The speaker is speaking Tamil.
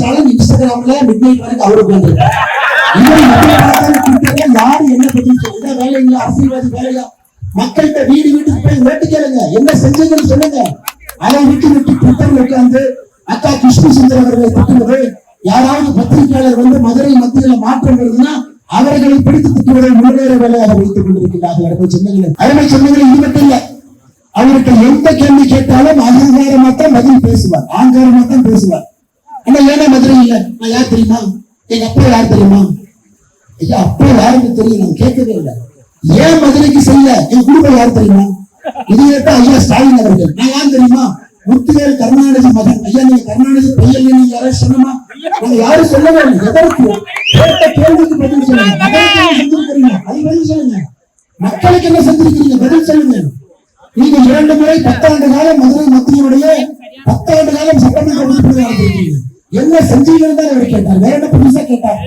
ஸ்டாலின் இன்ஸ்டாகிராம்ல மிட் நைட் வரைக்கும் அவரு உட்கார்ந்துருக்காரு. யாரு என்ன பதில் சொல்ல வேலைங்களா? அரசியல்வாதி வேலையா? மக்கள்கிட்ட வீடு வீட்டுக்கு போய் வேட்டு கேளுங்க, என்ன செஞ்சீங்கன்னு சொல்லுங்க. அதை விட்டு ட்விட்டர்ல உட்கார்ந்து அக்கா கிருஷ்ண சுந்தர் அவர்களை திட்டுவது, யாராவது பத்திரிகையாளர் வந்து மதுரை மத்தியில மாற்றம் வருதுன்னா அவர்களை பிடித்து திட்டுவதை முன்னேற வேலையாக வைத்துக் கொண்டிருக்கிறார்கள். அருமை சொன்னீங்க. இது மட்டும் இல்ல, அவருக்கு எந்த கேள்வி கேட்டாலும் அகங்காரமா தான் பதில் பேசுவார், ஆங்காரமா தான் பேசுவார். ஆனா ஏன்னா மதுரை இல்ல, நான் யார் தெரியுமா, எங்க அப்பா யார் தெரியுமா, ஐயா அப்பா யாருன்னு தெரியும், நான் கேட்கவே இல்லை. ஏன் மதுரைக்கு செய்யல, என் குடும்பம் யார் தெரியுமா, இது கேட்டா ஐயா ஸ்டாலின் அவர்கள். நான் யார் தெரியுமா, முத்துவேல் கருணாநிதி மகன். ஐயா நீங்க கருணாநிதி பையன் நீங்க யாராவது சொன்னமா? நாங்க யாரும் சொல்லவே இல்லை. எதற்கு கேட்ட கேள்விக்கு பதில் சொல்லுங்க. செஞ்சிருக்கிறீங்க அது பதில் சொல்லுங்க. மக்களுக்கு என்ன செஞ்சிருக்கிறீங்க பதில் சொல்லுங்க. நீங்க 2 முறை 10 ஆண்டு காலம் மதுரை மத்தியுடைய 10 ஆண்டு காலம் சட்டமன்ற உறுப்பினராக இருக்கீங்க. என்ன செஞ்சீங்கன்னு தான் அவர் கேட்டார், வேற என்ன புதுசா கேட்டார்?